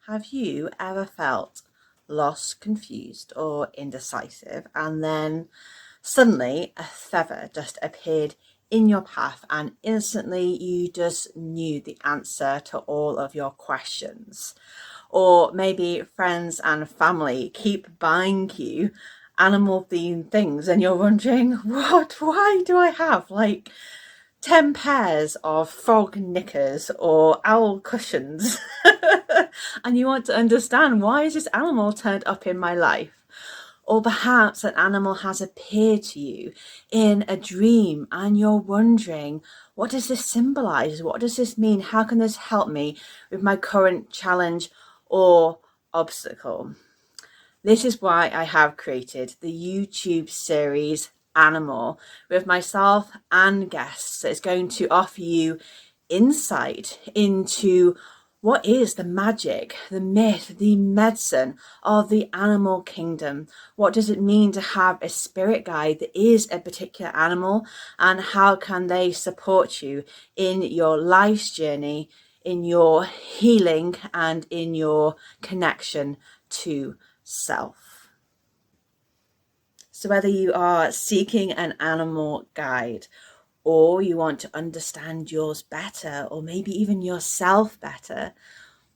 Have you ever felt lost, confused, or indecisive, and then suddenly a feather just appeared in your path, and instantly you just knew the answer to all of your questions? Or maybe friends and family keep buying you animal themed things, and you're wondering, why do I have like 10 pairs of frog knickers or owl cushions? And you want to understand, why is this animal turned up in my life? Or perhaps an animal has appeared to you in a dream and you're wondering, what does this symbolize? What does this mean? How can this help me with my current challenge or obstacle? This is why I have created the YouTube series Animal with myself and guests. It's going to offer you insight into what is the magic, the myth, the medicine of the animal kingdom. What does it mean to have a spirit guide that is a particular animal, and how can they support you in your life's journey, in your healing, and in your connection to self? So whether you are seeking an animal guide, or you want to understand yours better, or maybe even yourself better,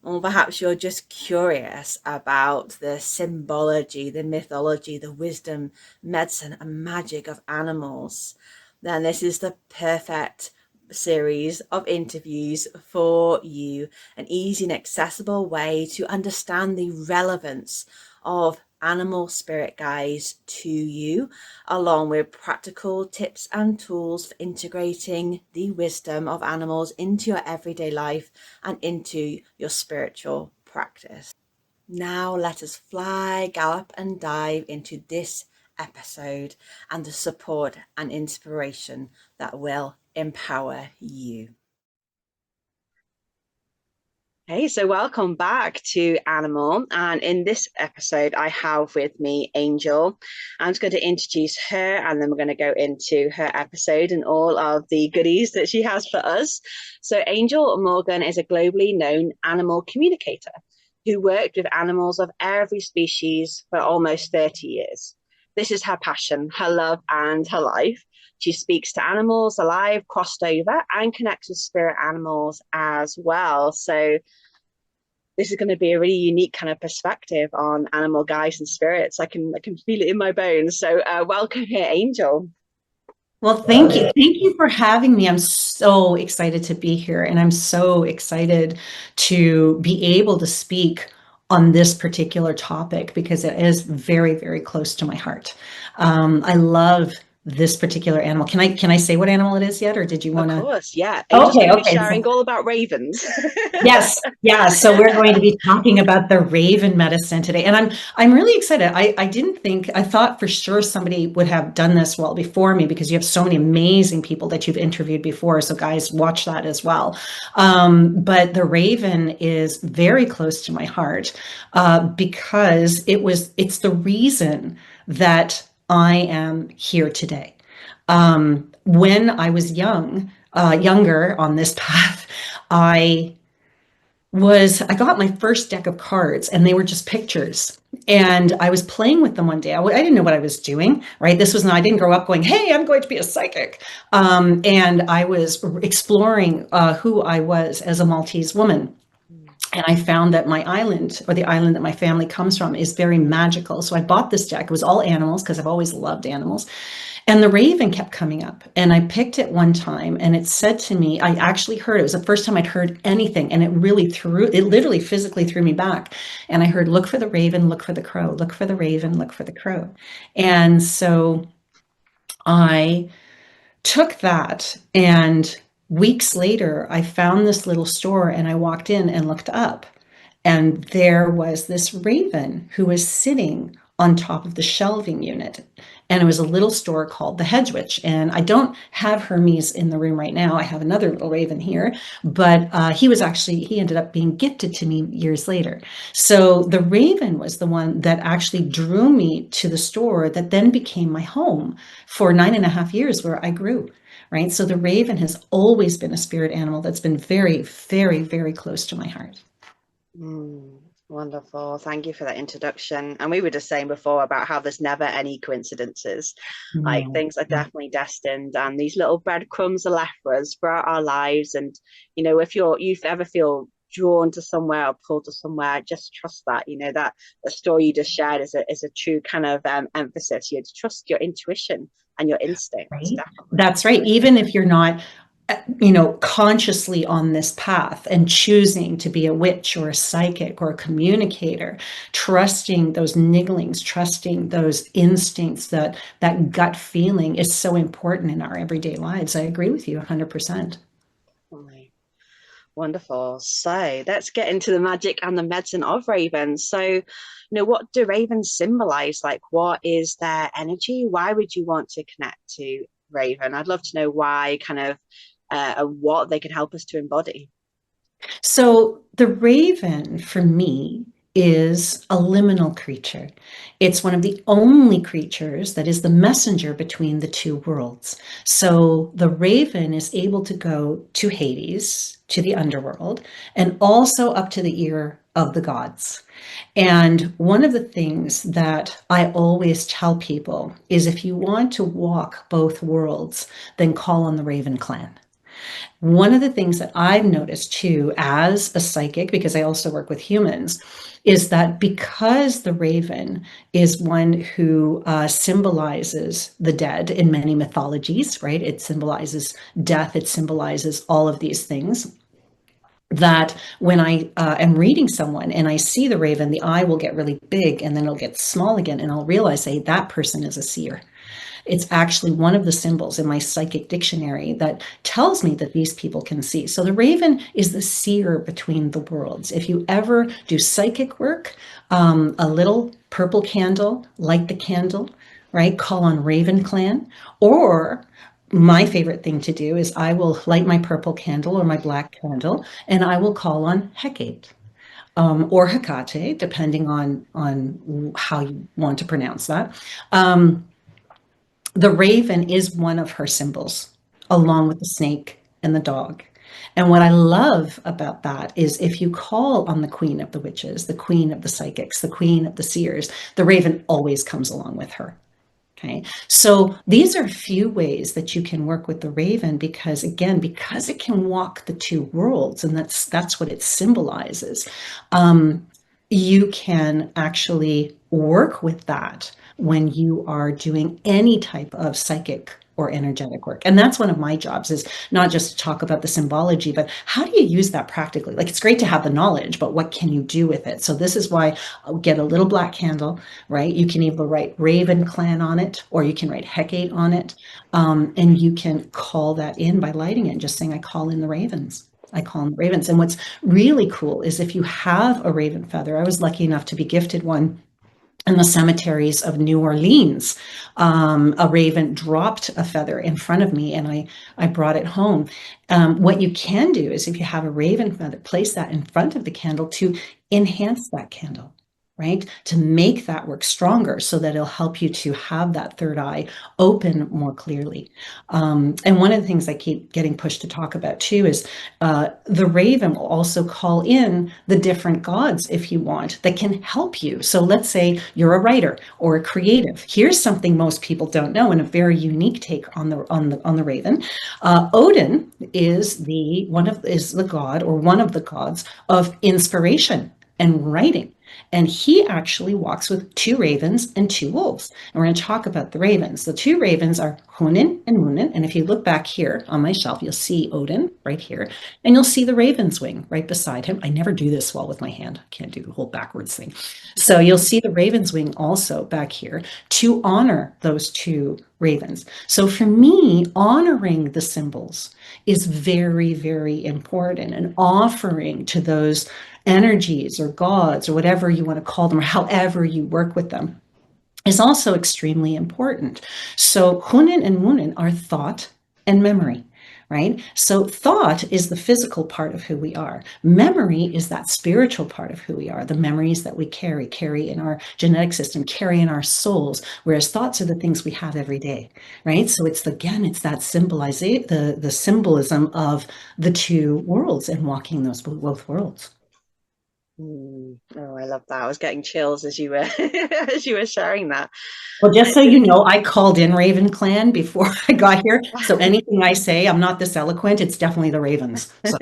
or perhaps you're just curious about the symbology, the mythology, the wisdom, medicine, and magic of animals, then this is the perfect series of interviews for you. An easy and accessible way to understand the relevance of animal spirit guides to you, along with practical tips and tools for integrating the wisdom of animals into your everyday life and into your spiritual practice. Now let us fly, gallop, and dive into this episode and the support and inspiration that will empower you. Hey, so welcome back to Animal. And in this episode, I have with me Angel. I'm just going to introduce her, and then we're going to go into her episode and all of the goodies that she has for us. So Angel Morgan is a globally known animal communicator who worked with animals of every species for almost 30 years. This is her passion, her love, and her life. She speaks to animals alive, crossed over, and connects with spirit animals as well. So this is going to be a really unique kind of perspective on animal guides and spirits. I can feel it in my bones. So welcome here, Angel. Well, thank you. Thank you for having me. I'm so excited to be here, and I'm so excited to be able to speak on this particular topic because it is very, very close to my heart. I love this particular animal. Can I say what animal it is yet, or did you Of want to? course, yeah. Angel's going Okay, to be okay. sharing all about ravens. Yes, yeah. So we're going to be talking about the Raven medicine today, and I'm really excited. I didn't think I thought for sure somebody would have done this well before me because you have so many amazing people that you've interviewed before. So guys, watch that as well. But the Raven is very close to my heart because it's the reason that I am here today. When I was younger on this path, I I got my first deck of cards and they were just pictures. And I was playing with them one day. I didn't know what I was doing, right? I didn't grow up going, hey, I'm going to be a psychic. And I was exploring who I was as a Maltese woman. And I found that my island, or the island that my family comes from, is very magical. So I bought this deck. It was all animals because I've always loved animals. And the raven kept coming up. And I picked it one time and it said to me, I actually heard, it was the first time I'd heard anything. And it literally physically threw me back. And I heard, look for the raven, look for the crow, look for the raven, look for the crow. And so I took that, and weeks later, I found this little store and I walked in and looked up, and there was this raven who was sitting on top of the shelving unit. And it was a little store called the Hedge Witch. And I don't have Hermes in the room right now. I have another little raven here, but he ended up being gifted to me years later. So the raven was the one that actually drew me to the store that then became my home for 9.5 years where I grew. Right. So the raven has always been a spirit animal that's been very, very, very close to my heart. Mm. Wonderful. Thank you for that introduction. And we were just saying before about how there's never any coincidences. Like No. things are definitely destined, and these little breadcrumbs are left for us throughout our lives. And if you ever feel drawn to somewhere or pulled to somewhere, just trust that. That the story you just shared is a true kind of emphasis. You trust your intuition and your instincts, Right? definitely. That's right. Even if you're not, consciously on this path and choosing to be a witch or a psychic or a communicator, trusting those nigglings, trusting those instincts, that gut feeling is so important in our everyday lives. I agree with you 100%. Definitely. Wonderful. So let's get into the magic and the medicine of ravens. So, what do ravens symbolize? Like, what is their energy? Why would you want to connect to raven? I'd love to know why, kind of, and what they can help us to embody. So the raven for me is a liminal creature. It's one of the only creatures that is the messenger between the two worlds. So the raven is able to go to Hades, to the underworld, and also up to the ear of the gods. And one of the things that I always tell people is if you want to walk both worlds, then call on the Raven clan. One of the things that I've noticed too, as a psychic, because I also work with humans, is that because the raven is one who symbolizes the dead in many mythologies, right? It symbolizes death, it symbolizes all of these things. That when I am reading someone and I see the raven, the eye will get really big and then it'll get small again, and I'll realize, hey, that person is a seer. It's actually one of the symbols in my psychic dictionary that tells me that these people can see. So the raven is the seer between the worlds. If you ever do psychic work, a little purple candle, light the candle, right? Call on Raven Clan. Or my favorite thing to do is I will light my purple candle or my black candle and I will call on Hecate. Or Hecate, depending on how you want to pronounce that. Um, the raven is one of her symbols, along with the snake and the dog. And what I love about that is if you call on the queen of the witches, the queen of the psychics, the queen of the seers, the raven always comes along with her. Okay. So these are a few ways that you can work with the raven because again, because it can walk the two worlds, and that's what it symbolizes. Um, you can actually work with that when you are doing any type of psychic or energetic work. And that's one of my jobs is not just to talk about the symbology, but how do you use that practically? Like it's great to have the knowledge, but what can you do with it? So this is why I'll get a little black candle, right? You can either write Raven Clan on it or you can write Hecate on it. And you can call that in by lighting it and just saying, I call in the ravens. I call them ravens. And what's really cool is if you have a raven feather, I was lucky enough to be gifted one in the cemeteries of New Orleans. A raven dropped a feather in front of me and I brought it home. What you can do is if you have a raven feather, place that in front of the candle to enhance that candle, right? To make that work stronger so that it'll help you to have that third eye open more clearly. And one of the things I keep getting pushed to talk about too is the raven will also call in the different gods if you want that can help you. So let's say you're a writer or a creative. Here's something most people don't know and a very unique take on the raven. Odin is the god or one of the gods of inspiration and writing. And he actually walks with two ravens and two wolves. And we're going to talk about the ravens. The two ravens are Hunin and Munin. And if you look back here on my shelf, you'll see Odin right here. And you'll see the raven's wing right beside him. I never do this well with my hand. I can't do the whole backwards thing. So you'll see the raven's wing also back here to honor those two ravens. So for me, honoring the symbols is very, very important and offering to those energies or gods or whatever you want to call them or however you work with them is also extremely important. So Hunin and Munin are thought and memory, right? So thought is the physical part of who we are. Memory is that spiritual part of who we are, the memories that we carry in our genetic system, carry in our souls, whereas thoughts are the things we have every day, right? So it's that symbolization, the symbolism of the two worlds and walking those both worlds. Oh, I love that. I was getting chills as you were as you were sharing that. Well, And just so it's you know, I called in Raven Clan before I got here. So anything I say, I'm not this eloquent. It's definitely the Ravens. So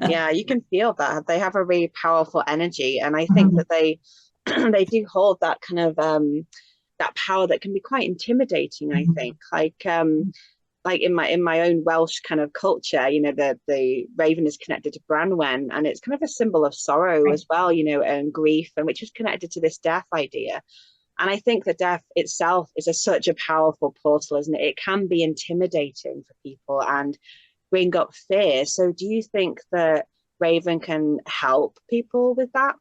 yeah, you can feel that. They have a really powerful energy, and I think Mhm. that they they do hold that kind of that power that can be quite intimidating, I think. Like in my own Welsh kind of culture, the raven is connected to Branwen, and it's kind of a symbol of sorrow Right. as well, and grief, and which is connected to this death idea. And I think that death itself is such a powerful portal, isn't it? It can be intimidating for people and bring up fear. So do you think that Raven can help people with that?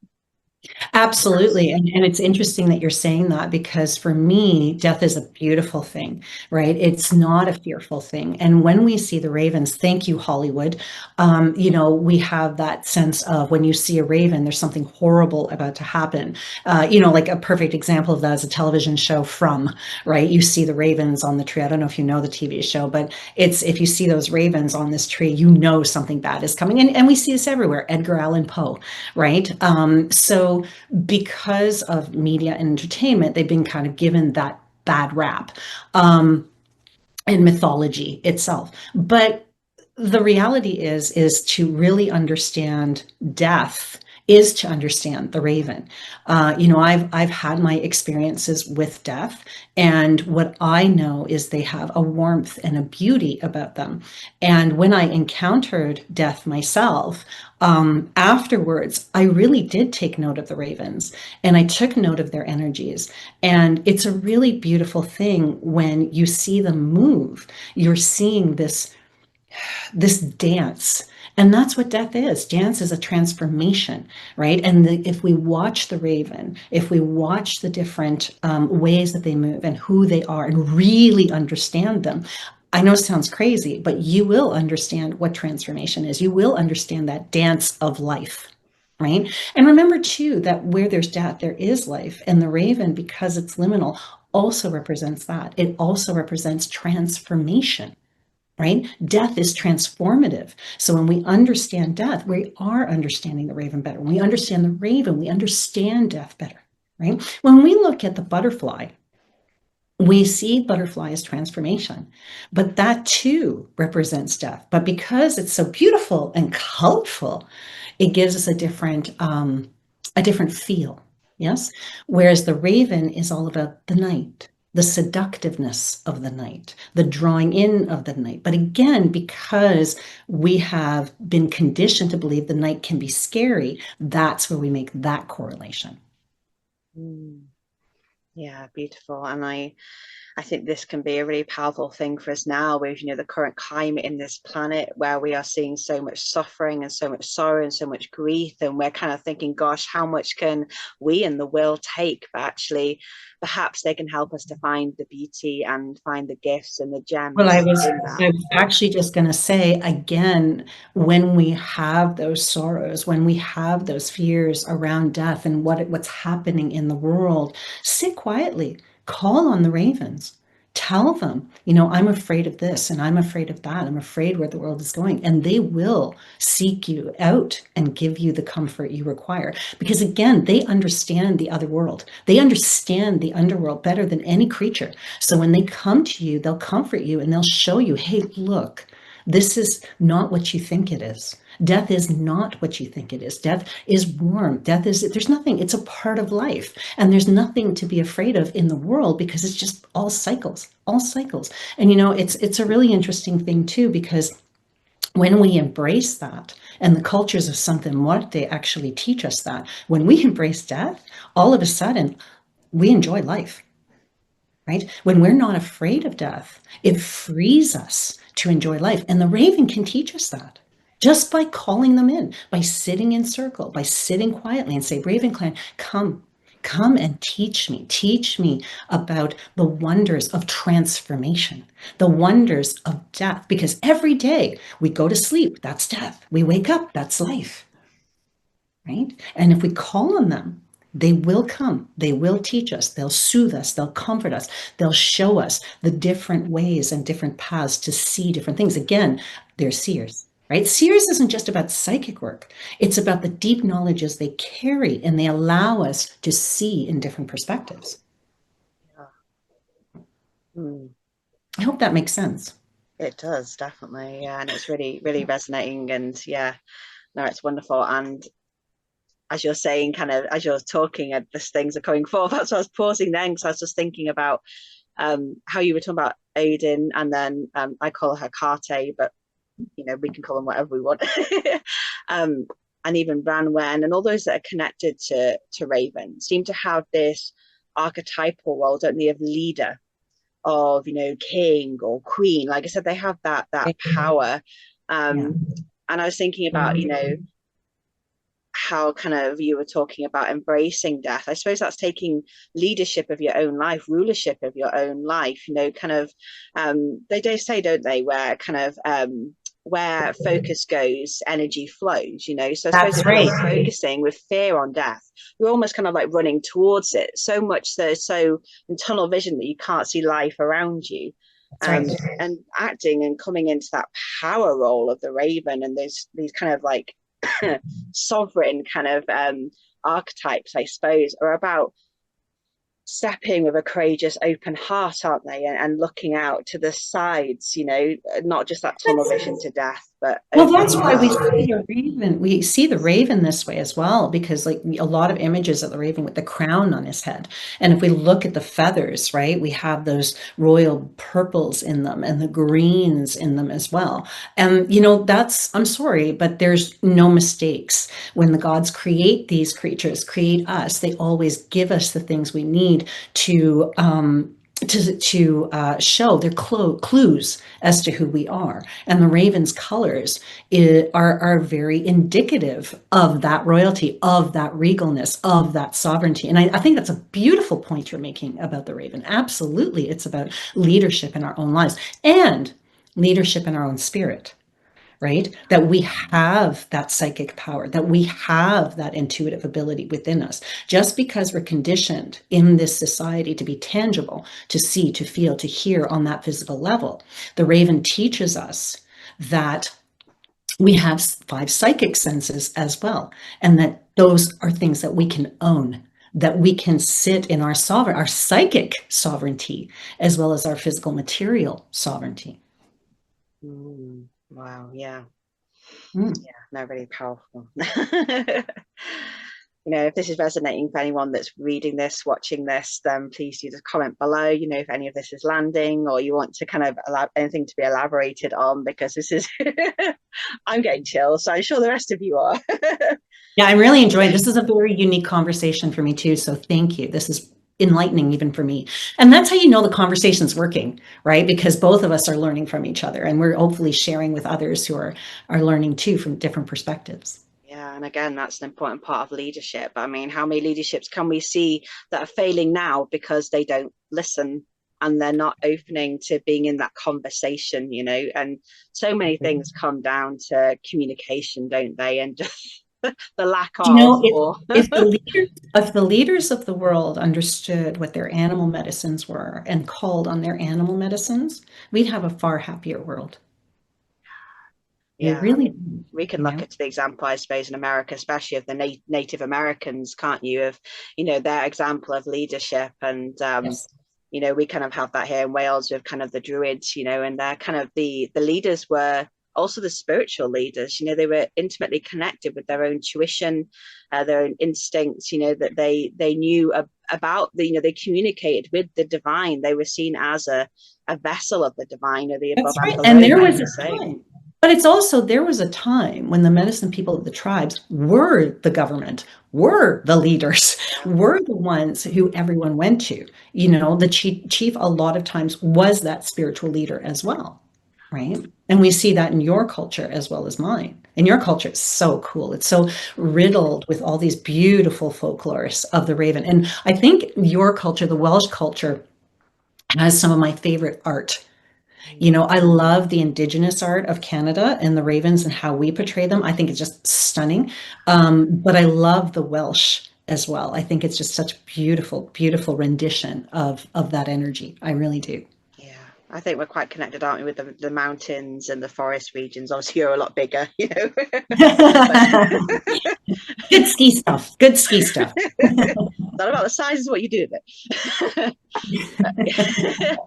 Absolutely. And it's interesting that you're saying that because for me, death is a beautiful thing, right? It's not a fearful thing. And when we see the ravens, thank you, Hollywood. We have that sense of when you see a raven, there's something horrible about to happen. Like a perfect example of that is a television show From, right? You see the ravens on the tree. I don't know if you know the TV show, but it's if you see those ravens on this tree, you know something bad is coming. And we see this everywhere. Edgar Allan Poe, right? So because of media and entertainment, they've been kind of given that bad rap, um, and mythology itself. But the reality is to really understand death is to understand the raven. I've had my experiences with death, and what I know is they have a warmth and a beauty about them. And when I encountered death myself, afterwards, I really did take note of the ravens, and I took note of their energies. And it's a really beautiful thing when you see them move. You're seeing this dance. And that's what death is. Dance is a transformation, right? And if we watch the raven, if we watch the different ways that they move and who they are and really understand them, I know it sounds crazy, but you will understand what transformation is. You will understand that dance of life, right? And remember, too, that where there's death, there is life. And the raven, because it's liminal, also represents that. It also represents transformation, right? Death is transformative. So when we understand death, we are understanding the raven better. When we understand the raven, we understand death better, right? When we look at the butterfly, we see butterfly as transformation, but that too represents death. But because it's so beautiful and colorful, it gives us a different feel. Yes. Whereas the raven is all about the night, the seductiveness of the night, the drawing in of the night. But again, because we have been conditioned to believe the night can be scary, that's where we make that correlation. Mm, yeah, beautiful. And I think this can be a really powerful thing for us now with, the current climate in this planet where we are seeing so much suffering and so much sorrow and so much grief. And we're kind of thinking, gosh, how much can we and the world take? But actually, perhaps they can help us to find the beauty and find the gifts and the Well, gems in that. I was actually just going to say again, when we have those sorrows, when we have those fears around death and what's happening in the world, sit quietly, call on the ravens. Tell them, I'm afraid of this and I'm afraid of that. I'm afraid where the world is going. And they will seek you out and give you the comfort you require. Because again, they understand the other world. They understand the underworld better than any creature. So when they come to you, they'll comfort you and they'll show you, hey, look, this is not what you think it is. Death is not what you think it is. Death is warm. There's nothing, it's a part of life. And there's nothing to be afraid of in the world because it's just all cycles, all cycles. And it's a really interesting thing too, because when we embrace that, and the cultures of Santa Muerte actually teach us that, when we embrace death, all of a sudden we enjoy life, right? When we're not afraid of death, it frees us to enjoy life. And the raven can teach us that just by calling them in, by sitting in circle, by sitting quietly and say, Raven Clan, come and teach me about the wonders of transformation, the wonders of death. Because every day we go to sleep, that's death. We wake up, that's life, right? And if we call on them, they will come. They will teach us. They'll soothe us. They'll comfort us. They'll show us the different ways and different paths to see different things. Again, they're seers. right? Seers isn't just about psychic work. It's about the deep knowledges they carry and they allow us to see in different perspectives. Yeah. Mm. I hope that makes sense. It does, definitely. Yeah. And it's really, really resonating. And yeah, no, it's wonderful. And as you're saying, kind of as you're talking, and these things are coming forth. That's why I was pausing then, because I was just thinking about how you were talking about Odin, and then I call her Kate, but we can call them whatever we want. um, and even Branwen and all those that are connected to Raven seem to have this archetypal role, don't they, of leader, of king or queen. Like I said, they have that power. Yeah. Um, and I was thinking about how kind of you were talking about embracing death. I suppose that's taking leadership of your own life, rulership of your own life, kind of they do say, don't they, where kind of where focus goes, energy flows, So I suppose That's if we're right. focusing with fear on death, we're almost kind of like running towards it so much so in tunnel vision that you can't see life around you. That's right. And acting and coming into that power role of the Raven, and these kind of like sovereign kind of archetypes, I suppose, are about stepping with a courageous open heart, aren't they, and looking out to the sides, not just that tunnel vision to death, but Well, opening that's why we heart. see the raven. We see the raven this way as well, because like a lot of images of the raven with the crown on his head. And if we look at the feathers, right, we have those royal purples in them and the greens in them as well. And that's, I'm sorry, but there's no mistakes. When the gods create these creatures, create us, they always give us the things we need to show their clues as to who we are. And the raven's colors are very indicative of that royalty, of that regalness, of that sovereignty. And I think that's a beautiful point you're making about the raven. Absolutely. It's about leadership in our own lives and leadership in our own spirit, right? That we have that psychic power, that we have that intuitive ability within us. Just because we're conditioned in this society to be tangible, to see, to feel, to hear on that physical level, the raven teaches us that we have 5 psychic senses as well, and that those are things that we can own, that we can sit in our psychic sovereignty, as well as our physical material sovereignty. Wow, yeah. Mm. Yeah, no, really powerful. If this is resonating for anyone that's reading this, watching this, then please do just comment below, if any of this is landing, or you want to kind of allow anything to be elaborated on, because this is, I'm getting chills, so I'm sure the rest of you are. Yeah, I'm really enjoying this. Is a very unique conversation for me too. So thank you. This is enlightening even for me. And that's how you know the conversation's working, right? Because both of us are learning from each other and we're hopefully sharing with others who are learning too from different perspectives. Yeah, and again, that's an important part of leadership. I mean, how many leaderships can we see that are failing now because they don't listen and they're not opening to being in that conversation, And so many things come down to communication, don't they? And just the lack You of, know, if or if the leaders of the world understood what their animal medicines were and called on their animal medicines, we'd have a far happier world. We yeah, I really, mean, we can you look know. at the example, I suppose, in America, especially of the Native Americans, can't you? Of their example of leadership, and Yes. we kind of have that here in Wales with kind of the Druids, and they're kind of the leaders were also the spiritual leaders. They were intimately connected with their own tuition, their own instincts. That they knew about they communicated with the divine. They were seen as a vessel of the divine, or the above That's and right. below, And there like was you a say. time, but it's also there was a time when the medicine people of the tribes were the government, were the leaders, Yeah, were the ones who everyone went to. The chief a lot of times was that spiritual leader as well, right? And we see that in your culture as well as mine. And your culture is so cool. It's so riddled with all these beautiful folklores of the raven. And I think your culture, the Welsh culture, has some of my favorite art. I love the indigenous art of Canada and the ravens and how we portray them. I think it's just stunning. But I love the Welsh as well. I think it's just such beautiful, beautiful rendition of that energy. I really do. yeah. I think we're quite connected, aren't we, with the mountains and the forest regions? Obviously, you're a lot bigger, you know. But Good ski stuff. Good ski stuff. it's not about the size, is what you do with it.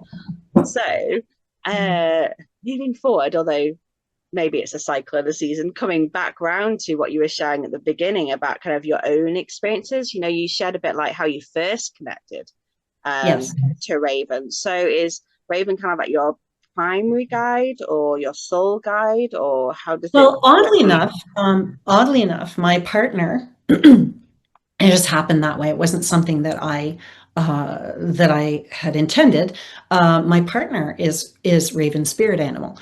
So, uh, moving forward, although maybe it's a cycle of the season, coming back round to what you were sharing at the beginning about kind of your own experiences, you know, you shared a bit like how you first connected Yes. to Raven. So is Raven kind of like your primary guide or your soul guide, or how does it Well, work for you? oddly enough, my partner, it just happened that way. It wasn't something that I had intended. My partner is Raven spirit animal.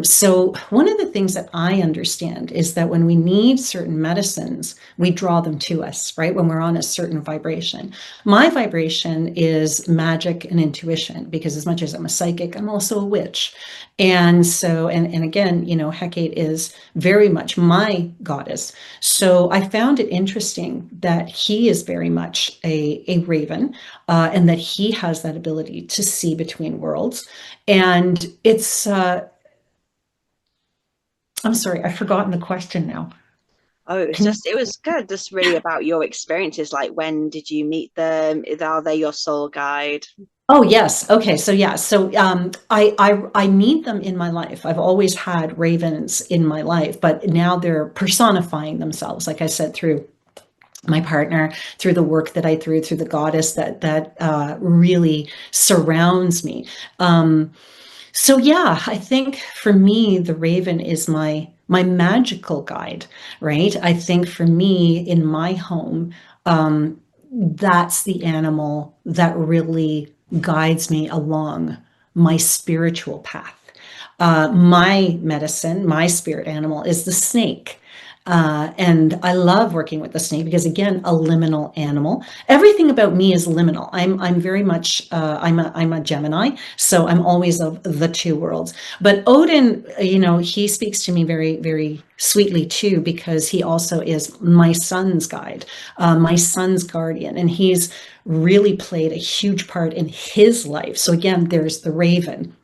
So one of the things that I understand is that when we need certain medicines, we draw them to us, right? When we're on a certain vibration. My vibration is magic and intuition because as much as I'm a psychic, I'm also a witch. And so, and again, you know, Hecate is very much my goddess. So I found it interesting that he is very much a raven, and that he has that ability to see between worlds. And I'm sorry, I've forgotten the question now. Oh, it was Can you? just, it was good, just really about your experiences. Like, when did you meet them? Are they your soul guide? Oh, yes. Okay. So yeah. So I meet them in my life. I've always had ravens in my life, but now they're personifying themselves, like I said, through my partner, through the work that I through the goddess that really surrounds me. Um, So yeah, I think for me, the raven is my magical guide, right? I think for me in my home, that's the animal that really guides me along my spiritual path. My medicine, my spirit animal is the snake. And I love working with the snake because again, a liminal animal. Everything about me is liminal. I'm very much I'm a Gemini, so I'm always of the two worlds. But Odin, you know, he speaks to me very sweetly too because he also is my son's guide, my son's guardian, and he's really played a huge part in his life. So again, there's the raven.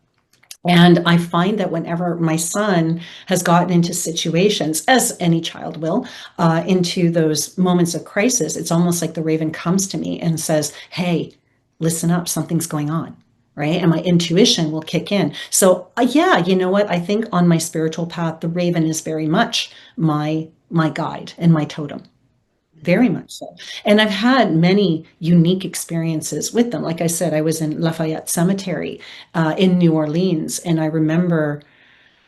And I find that whenever my son has gotten into situations, as any child will, into those moments of crisis, it's almost like the raven comes to me and says, "Hey, listen up, something's going on." Right. And my intuition will kick in. So, yeah, you know what? I think on my spiritual path, the raven is very much my guide and my totem. Very much so. And I've had many unique experiences with them. Like I said, I was in Lafayette Cemetery in New Orleans, and I remember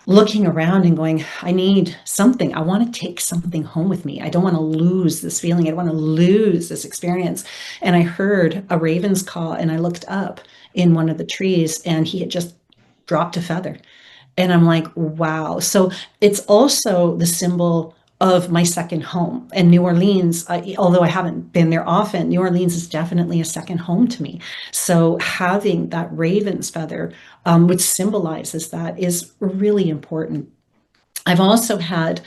looking around and going, I need something. I want to take something home with me. I don't want to lose this feeling. I don't want to lose this experience. And I heard a raven's call, and I looked up in one of the trees, and he had just dropped a feather. And I'm like, wow. So it's also the symbol of my second home. And New Orleans, although I haven't been there often, New Orleans is definitely a second home to me. So having that raven's feather, which symbolizes that, is really important. I've also had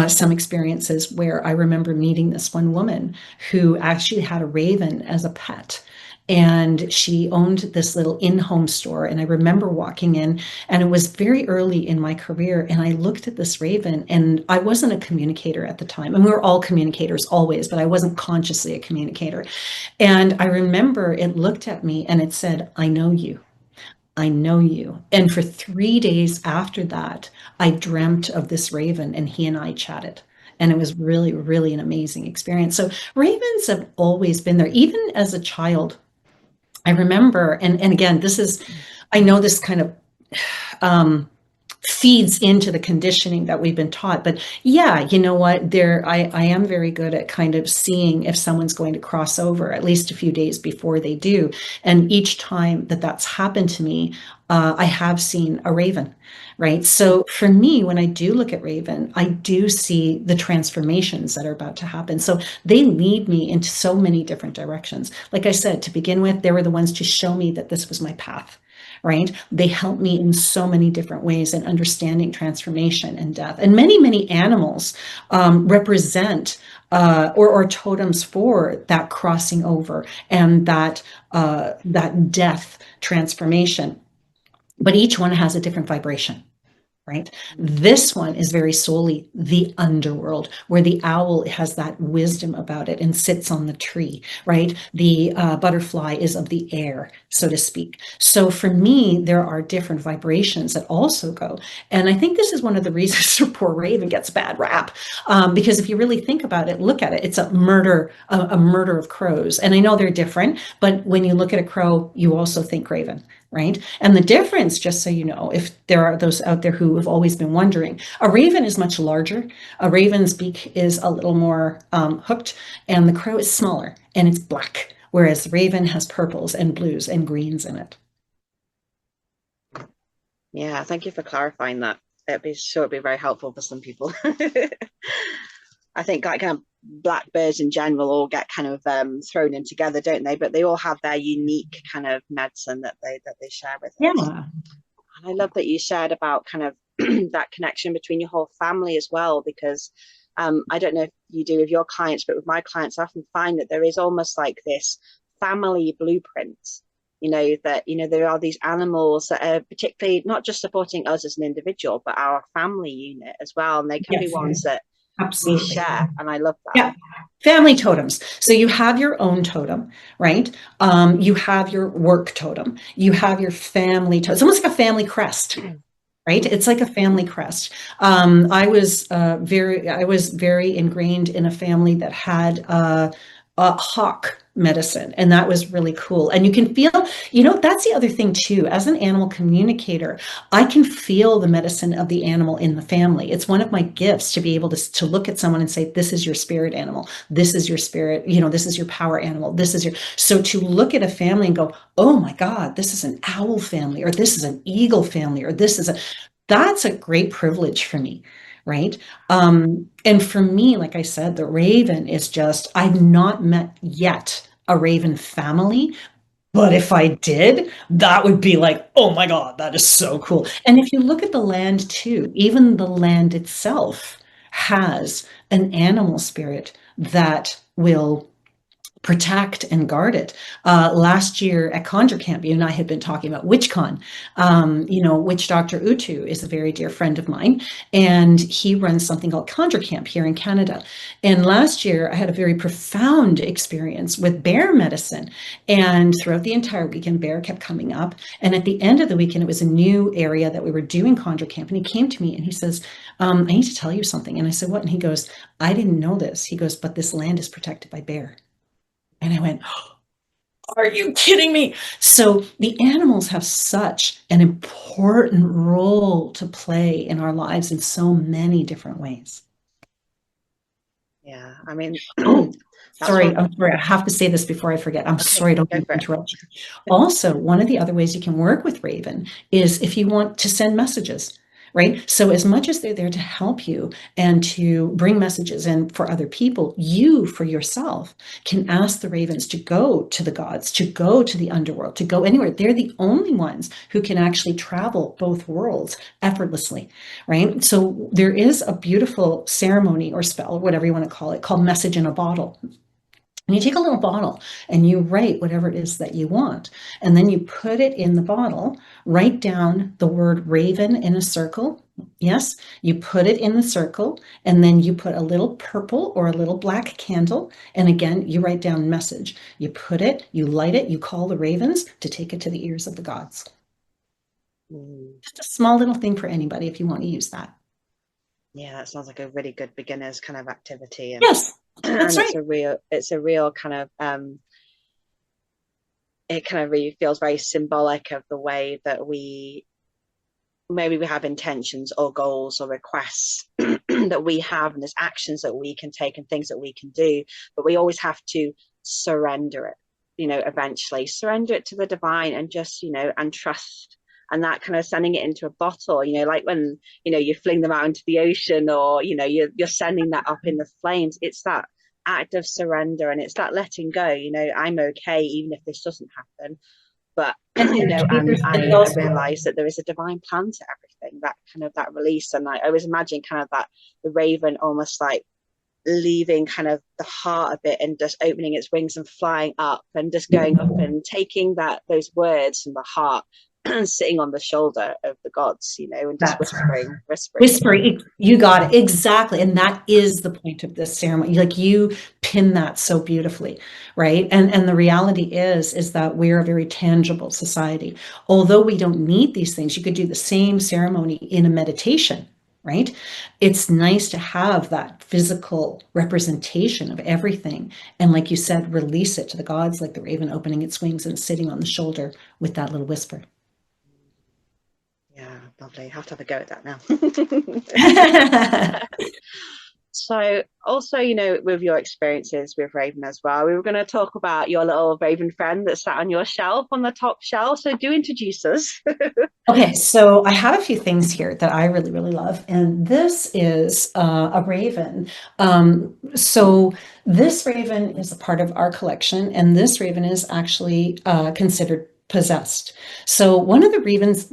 some experiences where I remember meeting this one woman who actually had a raven as a pet. And she owned this little in home store. And I remember walking in, and it was very early in my career. And I looked at this raven, and I wasn't a communicator at the time. And we were all communicators always, but I wasn't consciously a communicator. And I remember it looked at me and it said, "I know you. I know you." And for 3 days after that, I dreamt of this raven and he and I chatted. And it was really an amazing experience. So ravens have always been there, even as a child. I remember, and again, I know this kind of um, feeds into the conditioning that we've been taught. But yeah, you know what? I am very good at kind of seeing if someone's going to cross over at least a few days before they do. And each time that that's happened to me, I have seen a raven. Right. So for me, when I do look at Raven, I do see the transformations that are about to happen. So they lead me into so many different directions. Like I said, to begin with, they were the ones to show me that this was my path, right? They help me in so many different ways in understanding transformation and death. And many animals represent or totems for that crossing over and that death transformation. but each one has a different vibration. Right? This one is very solely the underworld, where the owl has that wisdom about it and sits on the tree, right? The butterfly is of the air, so to speak. So for me, there are different vibrations that also go. And I think this is one of the reasons poor Raven gets a bad rap. Because if you really think about it, look at it, it's a murder of crows. And I know they're different, but when you look at a crow, you also think Raven. Right. And the difference, just so you know, if there are those out there who have always been wondering, a raven is much larger. A raven's beak is a little more hooked, and the crow is smaller and it's black, whereas the raven has purples and blues and greens in it. Yeah, thank you for clarifying that. It'd be very helpful for some people. I think like kind of blackbirds in general all get kind of thrown in together, don't they? But they all have their unique kind of medicine that they share with us. Yeah. And I love that you shared about kind of that connection between your whole family as well, because I don't know if you do with your clients, but with my clients, I often find that there is almost like this family blueprint. That there are these animals that are particularly not just supporting us as an individual, but our family unit as well, and they can be Yes, ones that we absolutely. share, and I love that. Yeah. Family totems. So you have your own totem, right? You have your work totem. You have your family totem. It's almost like a family crest, right? It's like a family crest. I was very ingrained in a family that had a hawk medicine, and that was really cool. And you can feel, that's the other thing too. As an animal communicator, I can feel the medicine of the animal in the family. It's one of my gifts to be able to look at someone and say, this is your spirit animal. This is your spirit, this is your power animal. So to look at a family and go, oh my God, this is an owl family, or this is an eagle family, or that's a great privilege for me, right? And for me, like I said, the raven is just, I've not met yet a raven family, but if I did, that would be like, oh my God, that is so cool. And if you look at the land too, even the land itself has an animal spirit that will protect and guard it. Last year at Conjure Camp, you and I had been talking about WitchCon. Witch Doctor Utu is a very dear friend of mine, and he runs something called Conjure Camp here in Canada. And last year, I had a very profound experience with bear medicine. And throughout the entire weekend, bear kept coming up. And at the end of the weekend, it was a new area that we were doing Conjure Camp. And he came to me and he says, I need to tell you something. And I said, what? And he goes, I didn't know this. He goes, but this land is protected by bear. And I went, are you kidding me? So the animals have such an important role to play in our lives in so many different ways. Yeah, I mean, Oh, sorry. one. I'm sorry. I have to say this before I forget. I'm Okay, sorry. I don't go mean to for it. interrupt you. Also, one of the other ways you can work with Raven is if you want to send messages, right? So as much as they're there to help you and to bring messages in for other people, you for yourself can ask the ravens to go to the gods, to go to the underworld, to go anywhere. They're the only ones who can actually travel both worlds effortlessly, right? So there is a beautiful ceremony or spell, whatever you want to call it, called message in a bottle. And you take a little bottle and you write whatever it is that you want. And then you put it in the bottle, write down the word raven in a circle. Yes, you put it in the circle, and then you put a little purple or a little black candle. And again, you write down message. You put it, you light it, you call the ravens to take it to the ears of the gods. Just a small little thing for anybody if you want to use that. Yeah, that sounds like a really good beginner's kind of activity, and Yes, and that's right. it's a real kind of it kind of really feels very symbolic of the way that maybe we have intentions or goals or requests that we have, and there's actions that we can take and things that we can do, but we always have to surrender it, eventually surrender it to the divine, and just and trust. And that kind of sending it into a bottle, like when you fling them out into the ocean, or you're sending that up in the flames. It's that act of surrender, and it's that letting go. I'm okay even if this doesn't happen, but And and it I also, realized that there is a divine plan to everything. That kind of that release, and I always imagine kind of that the raven almost like leaving kind of the heart of it and just opening its wings and flying up and just going up and taking those words from the heart sitting on the shoulder of the gods, you know, and just That's whispering to them. whispering. You got it. Exactly. And that is the point of this ceremony. Like you pin that so beautifully, right? And the reality is that we're a very tangible society. Although we don't need these things, you could do the same ceremony in a meditation, right? It's nice to have that physical representation of everything. And like you said, release it to the gods, like the raven opening its wings and sitting on the shoulder with that little whisper. Yeah, lovely. Have to have a go at that now. So, also, you know, with your experiences with Raven as well, we were going to talk about your little Raven friend that sat on your shelf, on the top shelf. So, do introduce us. Okay, so I have a few things here that I really, really love, and this is a raven. So this raven is a part of our collection, and this raven is actually considered possessed. So one of the reasons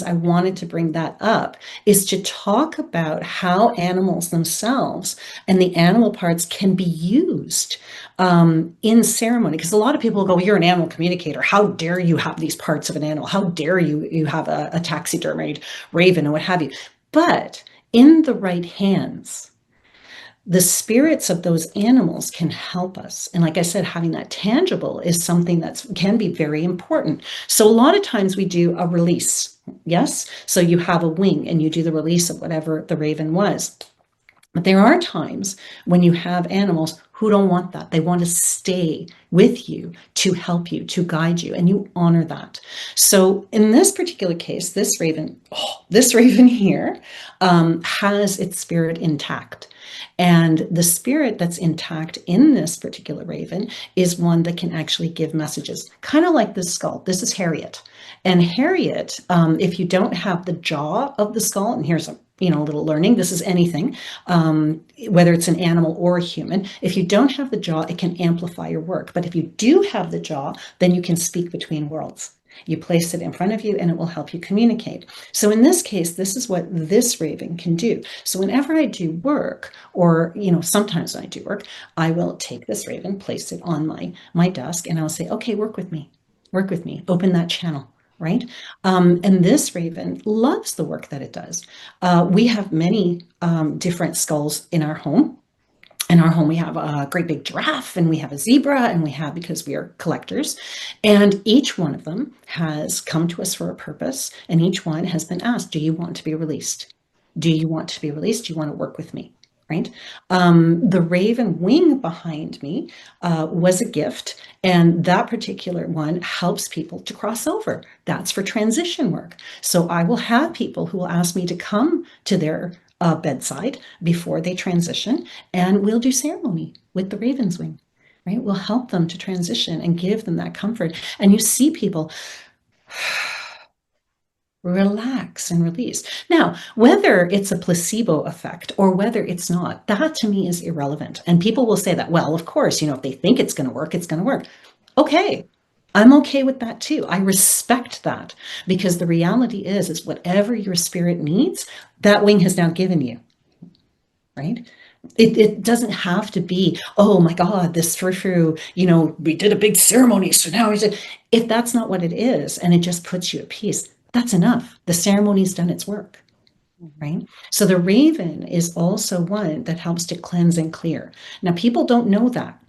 I wanted to bring that up is to talk about how animals themselves and the animal parts can be used in ceremony, because a lot of people go, you're an animal communicator. How dare you have these parts of an animal? How dare you have a taxidermied raven or what have you? But in the right hands, the spirits of those animals can help us. And like I said, having that tangible is something that can be very important. So a lot of times we do a release. Yes. So you have a wing and you do the release of whatever the raven was. But there are times when you have animals who don't want that. They want to stay with you, to help you, to guide you, and you honor that. So in this particular case, this raven here has its spirit intact. And the spirit that's intact in this particular raven is one that can actually give messages, kind of like this skull. This is Harriet. And Harriet, if you don't have the jaw of the skull, and here's a little learning, this is anything, whether it's an animal or a human. If you don't have the jaw, it can amplify your work. But if you do have the jaw, then you can speak between worlds. You place it in front of you and it will help you communicate. So in this case, this is what this raven can do. So whenever I do work, or sometimes when I do work, I will take this raven, place it on my desk, and I'll say, okay, work with me, open that channel. Right? And this raven loves the work that it does. We have many different skulls in our home. In our home, we have a great big giraffe, and we have a zebra, and we have, because we are collectors, and each one of them has come to us for a purpose, and each one has been asked, do you want to be released? Do you want to be released? Do you want to work with me? Right? The raven wing behind me was a gift, and that particular one helps people to cross over. That's for transition work. So I will have people who will ask me to come to their bedside before they transition, and we'll do ceremony with the raven's wing. Right? We'll help them to transition and give them that comfort. And you see people relax and release. Now, whether it's a placebo effect or whether it's not, that to me is irrelevant. And people will say that, well, of course, if they think it's going to work, it's going to work. Okay. I'm okay with that too. I respect that, because the reality is whatever your spirit needs, that wing has now given you, right? It doesn't have to be, oh my God, this frou-frou, we did a big ceremony, so now if that's not what it is, and it just puts you at peace, that's enough. The ceremony's done its work, right? So the raven is also one that helps to cleanse and clear. Now, people don't know that,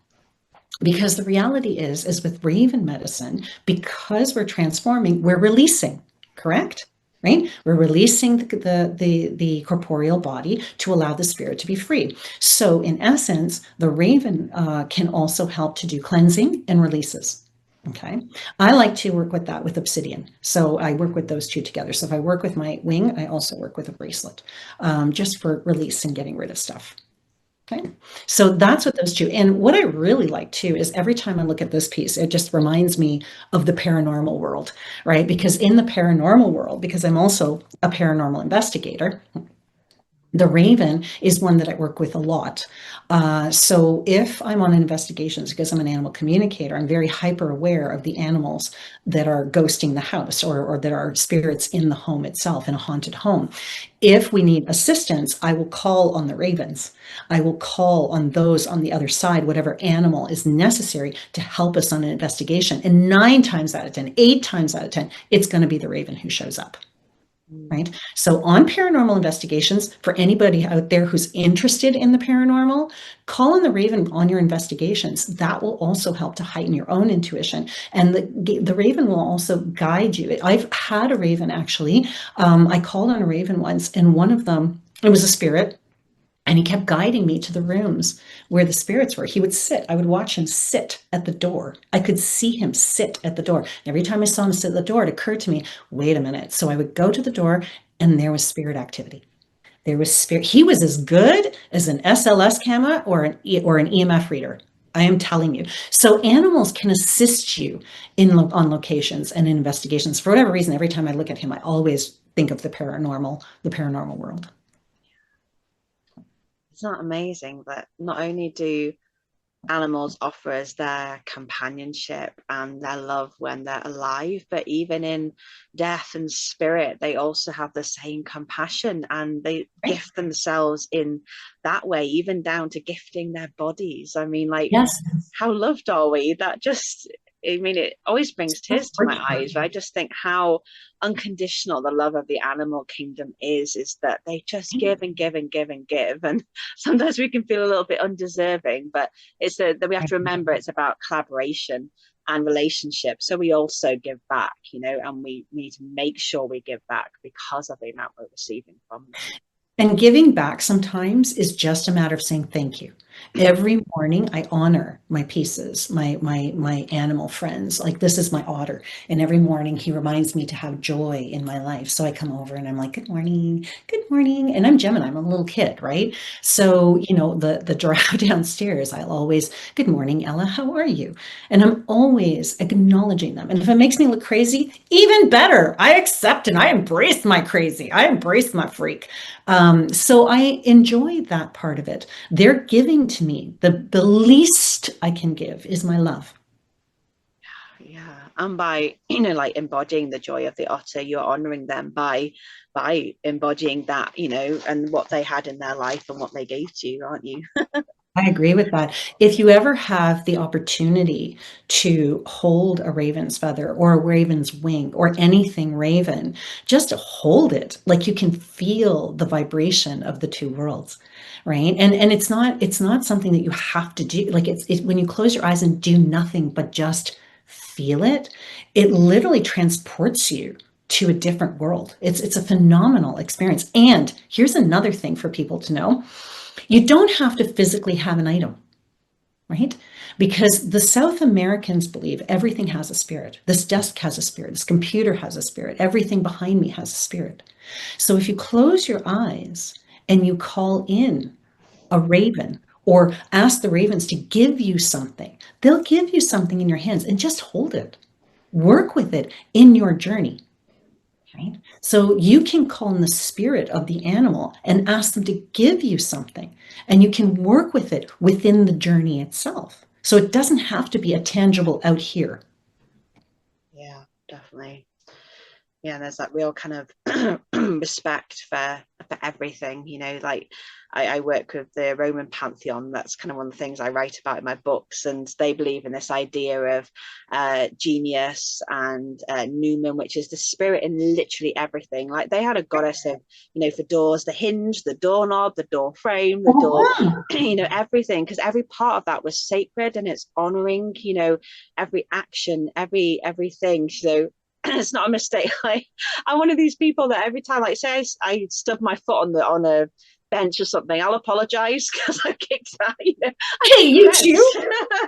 because the reality is with raven medicine, because we're transforming, we're releasing, correct? Right? We're releasing the corporeal body to allow the spirit to be free. So in essence, the raven can also help to do cleansing and releases. Okay. I like to work with that with obsidian. So I work with those two together. So if I work with my wing, I also work with a bracelet, just for release and getting rid of stuff. Okay. So that's what those two. And what I really like too is every time I look at this piece, it just reminds me of the paranormal world, right? Because in the paranormal world, because I'm also a paranormal investigator, The raven is one that I work with a lot. So if I'm on investigations, because I'm an animal communicator, I'm very hyper aware of the animals that are ghosting the house, or that are spirits in the home itself, in a haunted home. If we need assistance, I will call on the ravens. I will call on those on the other side, whatever animal is necessary to help us on an investigation. And 9 times out of 10, 8 times out of 10, it's going to be the raven who shows up. Mm. Right. So on paranormal investigations, for anybody out there who's interested in the paranormal, call on the raven on your investigations. That will also help to heighten your own intuition. And the raven will also guide you. I've had a raven, actually. I called on a raven once, and one of them, it was a spirit. And he kept guiding me to the rooms where the spirits were. He would sit. I would watch him sit at the door. I could see him sit at the door. Every time I saw him sit at the door, it occurred to me, wait a minute. So I would go to the door, and there was spirit activity. There was spirit. He was as good as an SLS camera or an EMF reader. I am telling you. So animals can assist you on locations and in investigations. For whatever reason, every time I look at him, I always think of the paranormal world. It's not amazing that not only do animals offer us their companionship and their love when they're alive, but even in death and spirit, they also have the same compassion, and they Right? gift themselves in that way, even down to gifting their bodies. I mean, like, Yes. how loved are we? That just, I mean, it always brings So tears to my eyes. heartwarming. I just think how unconditional the love of the animal kingdom is that they just give and give and give and give. And sometimes we can feel a little bit undeserving, but that we have to remember it's about collaboration and relationship. So we also give back, and we need to make sure we give back because of the amount we're receiving from them. And giving back sometimes is just a matter of saying thank you. Every morning I honor my pieces, my animal friends. Like, this is my otter. And every morning he reminds me to have joy in my life. So I come over and I'm like, good morning, good morning. And I'm Gemini, I'm a little kid, right? So, the giraffe downstairs, I'll always, good morning, Ella, how are you? And I'm always acknowledging them. And if it makes me look crazy, even better. I accept and I embrace my crazy. I embrace my freak. So I enjoy that part of it. They're giving to me. The least I can give is my love. Yeah, and by like embodying the joy of the otter, you're honoring them by embodying that, and what they had in their life and what they gave to you, aren't you? I agree with that. If you ever have the opportunity to hold a raven's feather or a raven's wing or anything raven, just hold it. Like, you can feel the vibration of the two worlds, right? And it's not something that you have to do. Like, it's when you close your eyes and do nothing but just feel it, it literally transports you to a different world. It's a phenomenal experience. And here's another thing for people to know. You don't have to physically have an item, right? Because the South Americans believe everything has a spirit. This desk has a spirit. This computer has a spirit. Everything behind me has a spirit. So if you close your eyes and you call in a raven or ask the ravens to give you something, they'll give you something in your hands, and just hold it. Work with it in your journey. Right? So you can call in the spirit of the animal and ask them to give you something, and you can work with it within the journey itself. So it doesn't have to be a tangible out here. Yeah, definitely. Yeah, there's that real kind of respect for everything, like I work with the Roman pantheon. That's kind of one of the things I write about in my books, and they believe in this idea of genius and numen, which is the spirit in literally everything. Like, they had a goddess of, for doors, the hinge, the doorknob, the door frame, the door, everything, because every part of that was sacred, and it's honoring, every action, everything. So it's not a mistake. Like, I'm one of these people that every time, like, say I stub my foot on a bench or something, I'll apologize because I kicked that. I Okay, keep you reps. too.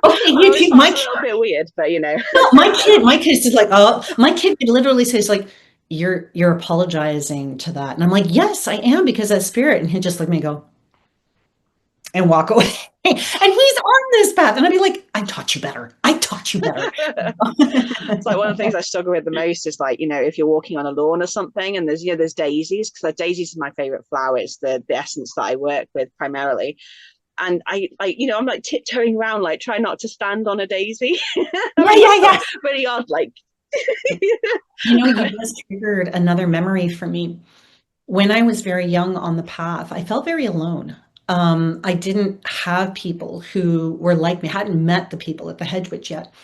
Okay, I you always too. thought it's a little bit weird, but No, my kid is like, oh, my kid literally says like, you're apologizing to that, and I'm like, yes, I am, because that spirit, and he just look at me and go and walk away. And he's on this path. And I'd be like, I taught you better. I taught you better. It's like one of the things I struggle with the most is like, if you're walking on a lawn or something and there's daisies, because like daisies is my favorite flower. It's the essence that I work with primarily. And I like, I'm like tiptoeing around, like trying not to stand on a daisy. I Yeah, mean, yeah, it's yeah. really odd, like You just triggered another memory for me. When I was very young on the path, I felt very alone. I didn't have people who were like me, hadn't met the people at the Hedgewood yet.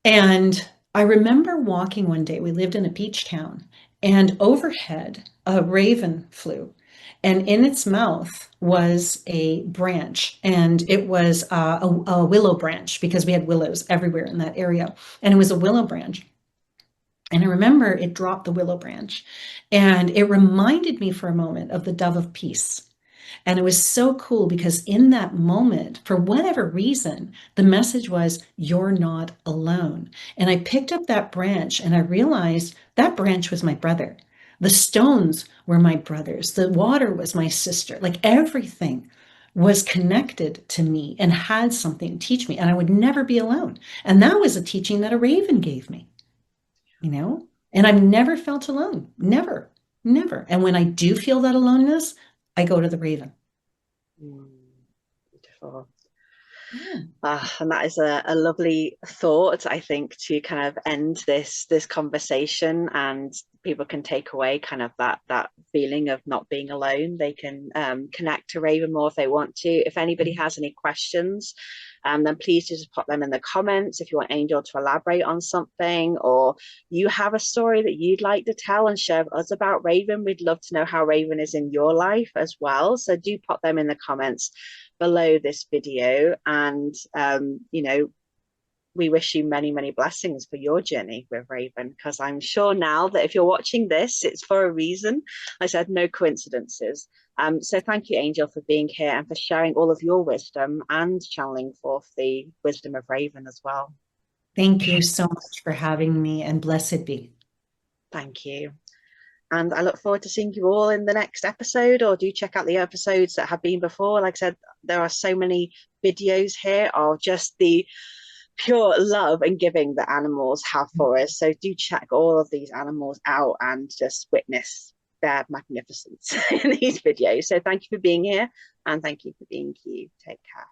And I remember walking one day, we lived in a beach town, and overhead a raven flew. And in its mouth was a branch, and it was a willow branch because we had willows everywhere in that area. And it was a willow branch. And I remember it dropped the willow branch, and it reminded me for a moment of the dove of peace. And it was so cool because in that moment, for whatever reason, the message was, you're not alone. And I picked up that branch and I realized that branch was my brother. The stones were my brothers. The water was my sister. Like everything was connected to me and had something to teach me. And I would never be alone. And that was a teaching that a raven gave me, you know? And I've never felt alone. Never, never. And when I do feel that aloneness, I go to the raven. beautiful. Yeah. And that is a lovely thought, I think, to kind of end this conversation, and people can take away kind of that feeling of not being alone. They can connect to Raven more if they want to. If anybody has any questions, then please just pop them in the comments. If you want Angel to elaborate on something, or you have a story that you'd like to tell and share with us about Raven, we'd love to know how Raven is in your life as well. So do pop them in the comments below this video, and we wish you many, many blessings for your journey with Raven, because I'm sure now that if you're watching this, it's for a reason. I said no coincidences. So thank you, Angel, for being here and for sharing all of your wisdom and channeling forth the wisdom of Raven as well. Thank you so much for having me, and blessed be. Thank you. And I look forward to seeing you all in the next episode, or do check out the episodes that have been before. Like I said, there are so many videos here of just the pure love and giving that animals have for us. So do check all of these animals out and just witness their magnificence in these videos. So thank you for being here, and thank you for being you. Take care.